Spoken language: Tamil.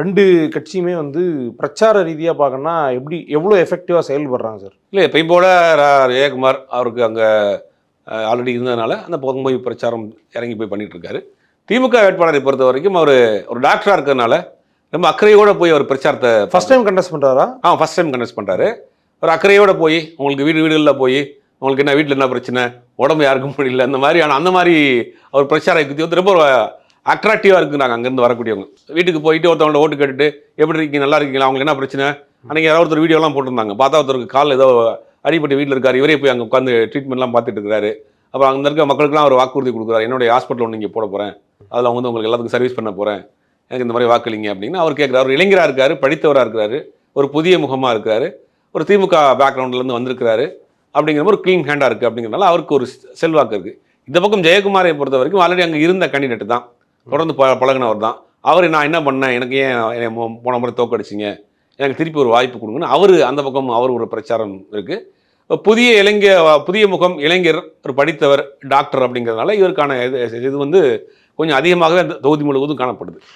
2 கட்சியுமே வந்து பிரச்சார ரீதியா பார்க்கணும்னா எவ்வளோ எஃபெக்டிவா செயல்படுறாங்க சார்? இல்லை எப்பயும் போல ஜெயக்குமார் அவருக்கு அங்கே ஆல்ரெடி இருந்ததுனால அந்த பக்கம் போய் பிரச்சாரம் இறங்கி போய் பண்ணிட்டு இருக்காரு. திமுக வேட்பாளரை பொறுத்த வரைக்கும் அவர் ஒரு டாக்டராக இருக்கிறதுனால ரொம்ப அக்கறையோடு போய் அவர் பிரச்சாரத்தை ஃபர்ஸ்ட் டைம் கண்டெஸ்ட் பண்ணுறாரா? ஃபர்ஸ்ட் டைம் கண்டெஸ்ட் பண்ணுறாரு. ஒரு அக்கறையோடு போய் உங்களுக்கு வீடுகளில் போய் உங்களுக்கு என்ன வீட்டில் என்ன பிரச்சனை, உடம்பு யாருக்கும் முடியல, அந்த மாதிரி அவர் பிரச்சார யுக்தி வந்து ரொம்ப அட்ராக்டிவாக இருக்குறாங்க. அங்கேருந்து வரக்கூடியவங்க வீட்டுக்கு போயிட்டு ஒருத்தவங்களோட ஓட்டு கேட்டுட்டு எப்படி இருக்கீங்க, நல்லா இருக்கீங்களா, அவங்களுக்கு என்ன பிரச்சனை, அன்றைக்கி யாராவது ஒருத்தர் வீடியோலாம் போட்டிருந்தாங்க. பார்த்தா ஒருத்தருக்கு கால் ஏதோ அடிப்பட்டு வீட்டில் இருக்கார், இவரே போய் அங்கே உட்காந்து ட்ரீட்மெண்ட்லாம் பார்த்துட்டு இருக்கிறாரு. அப்புறம் அங்கே இருக்க மக்களுக்குலாம் ஒரு வாக்குறுதி கொடுக்குறாரு, என்னுடைய ஹாஸ்பிட்டல் ஒன்று இங்கே போட போகிறேன், அதில் வந்து உங்களுக்கு எல்லாத்துக்கும் சர்வீஸ் பண்ண போகிறேன், எனக்கு இந்த மாதிரி வாக்களிங்க அப்படின்னு அவர் கேட்குறாரு. ஒரு இளைஞராக இருக்கார், படித்தவராக இருக்கிறாரு, ஒரு புதிய முகமாக இருக்கிறாரு, ஒரு திமுக பேக்ரவுண்ட்லேருந்து வந்திருக்கிறாரு, அப்படிங்கிற ஒரு க்ளீன் ஹேண்டாக இருக்குது. அப்படிங்கிறனால அவருக்கு ஒரு செல்வாக்கு இருக்குது. இந்த பக்கம் ஜெயக்குமாரை பொறுத்த வரைக்கும் ஆல்ரெடி அங்கே இருந்த கேண்டிடேட் தான், தொடர்ந்து பழகினவர் தான். அவர் நான் என்ன பண்ணேன், எனக்கு ஏன் போன முறை தோக்கடிச்சிங்க, எனக்கு திருப்பி ஒரு வாய்ப்பு கொடுங்கன்னு அவர் அந்த பக்கம் அவர் ஒரு பிரச்சாரம் இருக்குது. புதிய முகம், இளைஞர், ஒரு படித்தவர், டாக்டர் அப்படிங்கிறதுனால இவருக்கான இது வந்து கொஞ்சம் அதிகமாகவே அந்த தொகுதி முழுவதும் காணப்படுது.